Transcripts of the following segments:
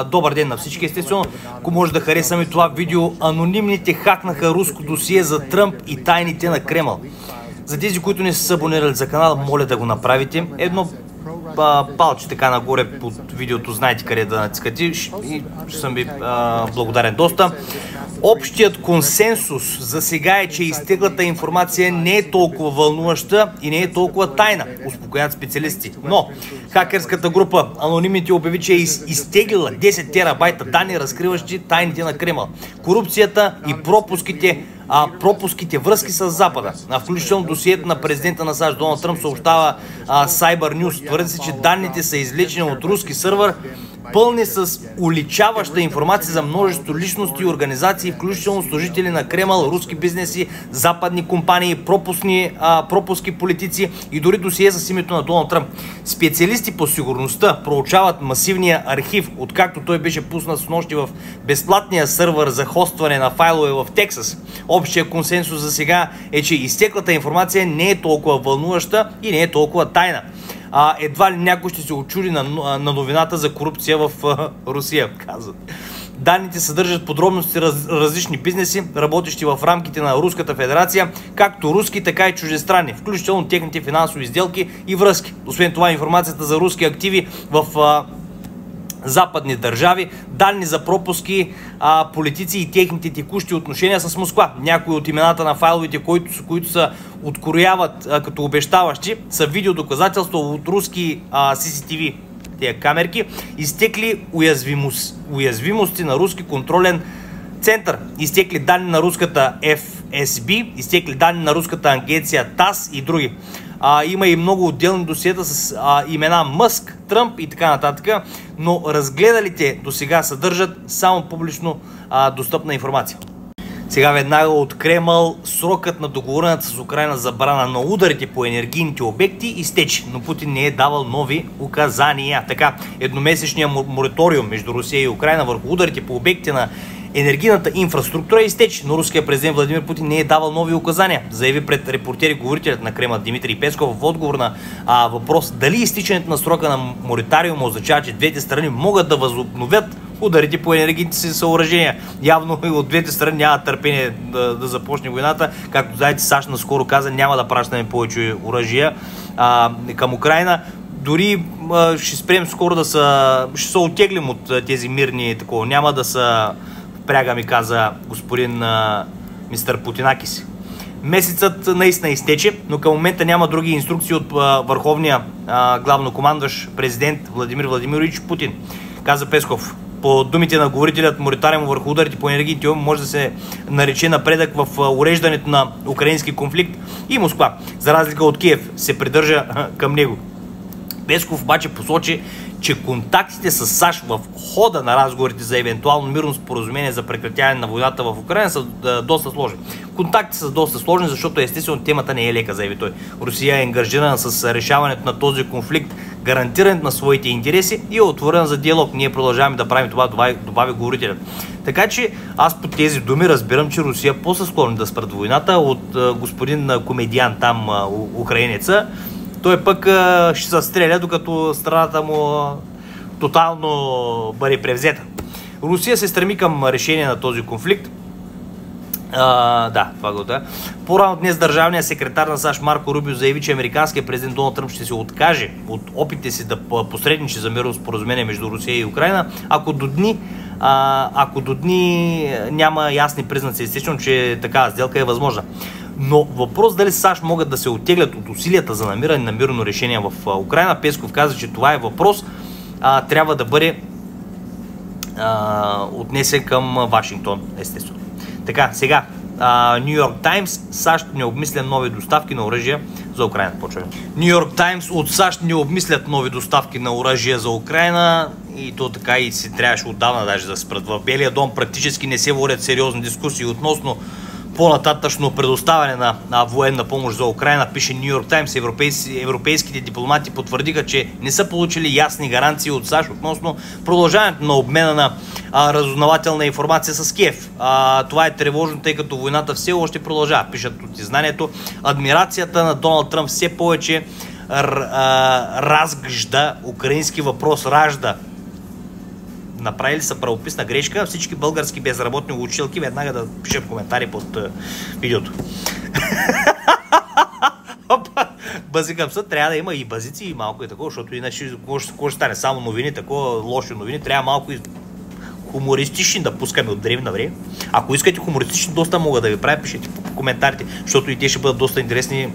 Добър ден на всички, естествено. Ако може да харесаме това видео, анонимните хакнаха руско досие за Тръмп и тайните на Кремъл. За тези, които не са се абонирали за канала, моля да го направите. Едно палче така нагоре под видеото, знаете къде да натискате и ще съм ви благодарен доста. Общият консенсус за сега е, че изтеглата информация не е толкова вълнуваща и не е толкова тайна, успокоят специалисти. Но хакерската група анонимните обяви, че е изтеглила 10 терабайта данни, разкриващи тайните на Кремъл, корупцията и пропуските връзки с Запада. Включително досието на президента на САЩ Доналд Тръмп, съобщава Cyber News. Твърди се, че данните са извлечени от руски сървър, пълни с уличаваща информация за множество личности и организации, включително служители на Кремъл, руски бизнеси, западни компании, пропуски политици и дори досие с името на Доналд Тръмп. Специалисти по сигурността проучават масивния архив, откакто той беше пуснат с нощи в безплатния сървър за хостване на файлове в Тексас. Общия консенсус за сега е, че изтеклата информация не е толкова вълнуваща и не е толкова тайна. Едва ли някой ще се очуди на новината за корупция в Русия, казват. Данните съдържат подробности различни бизнеси, работещи в рамките на Руската федерация, както руски, така и чуждестранни, включително техните финансови сделки и връзки. Освен това, информацията за руски активи в западни държави, данни за пропуски, политици и техните текущи отношения с Москва. Някои от имената на файловете, които се открояват като обещаващи, са видеодоказателства от руски CCTV камерки, изтекли уязвимости на руски контролен център, изтекли данни на руската FSB, изтекли данни на руската агенция ТАСС и други. Има и много отделни досиета с имена Мъск, Тръмп и така нататък, но разгледалите до сега съдържат само публично достъпна информация. Сега веднага от Кремъл срокът на договорената с Украйна забрана на ударите по енергийните обекти изтече, но Путин не е давал нови указания. Така, едномесечният мораториум между Русия и Украйна върху ударите по обекти на енергийната инфраструктура изтече, но руският президент Владимир Путин не е давал нови указания, заяви пред репортери говорителят на Кремъл Дмитрий Песков в отговор на въпрос дали изтичането на срока на мораториума означава, че двете страни могат да възобновят ударите по енергийните си съоръжения. Явно и от двете страни няма търпение да започне войната. Както знаете, САЩ наскоро каза, няма да пращаме повече оръжия към Украйна. Дори ще спрем скоро ще се оттеглим от тези мирни такова. Няма да са пряга, ми каза господин мистер Путинакис. Месецът наистина изтече, но към момента няма други инструкции от върховния главнокомандващ президент Владимир Владимирович Путин, каза Песков. По думите на говорителят, мораториум върху ударите по енергийните може да се нарече напредък в уреждането на украински конфликт и Москва, за разлика от Киев, се придържа към него. Песков обаче посочи, че контактите с САЩ в хода на разговорите за евентуално мирно споразумение за прекратяване на войната в Украйна са доста сложни. Контактите са доста сложни, защото естествено темата не е лека, заяви той. Русия е ангажирана с решаването на този конфликт, гарантирането на своите интереси и е отворена за диалог. Ние продължаваме да правим това, добави говорителят. Така че аз по тези думи разбирам, че Русия по-са склонни да спрат войната от господин комедиан там, украинеца. Той пък ще се стреля, докато страната му тотално бъде превзета. Русия се стреми към решение на този конфликт. Това го да. По-рано днес държавният секретар на САЩ Марко Рубио заяви, че американският президент Доналд Тръмп ще се откаже от опитите си да посредничи за мирно споразумение между Русия и Украйна, ако до дни няма ясни признаци, естествено, че такава сделка е възможна. Но въпрос дали САЩ могат да се оттеглят от усилията за намиране на мирно решение в Украйна, Песков каза, че това е въпрос, трябва да бъде отнесен към Вашингтон, естествено. Така, сега, Ню Йорк Таймс, САЩ не обмислят нови доставки на оръжия за Украйна. Ню Йорк Таймс, от САЩ не обмислят нови доставки на оръжия за Украйна и то така и си трябваше отдавна даже да спрат. В Белия дом практически не се водят сериозни дискусии относно по-нататъчно предоставяне на военна помощ за Украйна, пише Ню Йорк Таймс. Европейските дипломати потвърдиха, че не са получили ясни гаранции от САЩ относно продължаването на обмена на разузнавателна информация с Киев. Това е тревожно, тъй като войната все още продължава, пишат от изданието. Адмирацията на Доналд Тръмп все повече разгжда украински въпрос, ражда направили са правописна грешка, всички български безработни учителки веднага да пишат коментари под видеото. Базикам се, трябва да има и базици и малко и такова, защото иначе какво ще стане? Само новини, такова лоши новини, трябва малко и хумористични да пускаме от време на време. Ако искате хумористични, доста мога да ви правя, пишете по коментарите, защото и те ще бъдат доста интересни.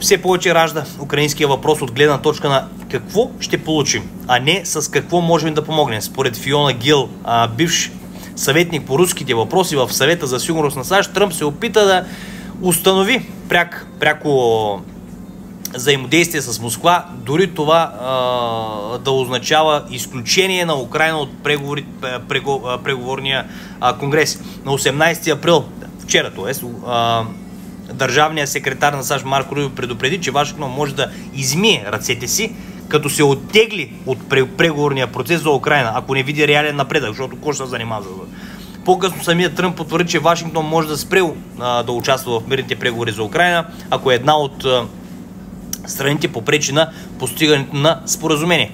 Все повече ражда украинския въпрос от гледна точка на какво ще получим, а не с какво можем да помогнем. Според Фиона Гил, бивш съветник по руските въпроси в Съвета за сигурност на САЩ, Тръмп се опита да установи пряко взаимодействие с Москва, дори това да означава изключение на Украйна от преговорния конгрес. На 18 април, вчера т.е., държавният секретар на САЩ Марко Рубио предупреди, че Вашингтон може да измие ръцете си, като се оттегли от преговорния процес за Украйна, ако не види реален напредък, защото кой ще се занимава за това. По-късно самият Тръмп потвърди, че Вашингтон може да спре да участва в мирните преговори за Украйна, ако една от страните попречи на постигането на споразумение.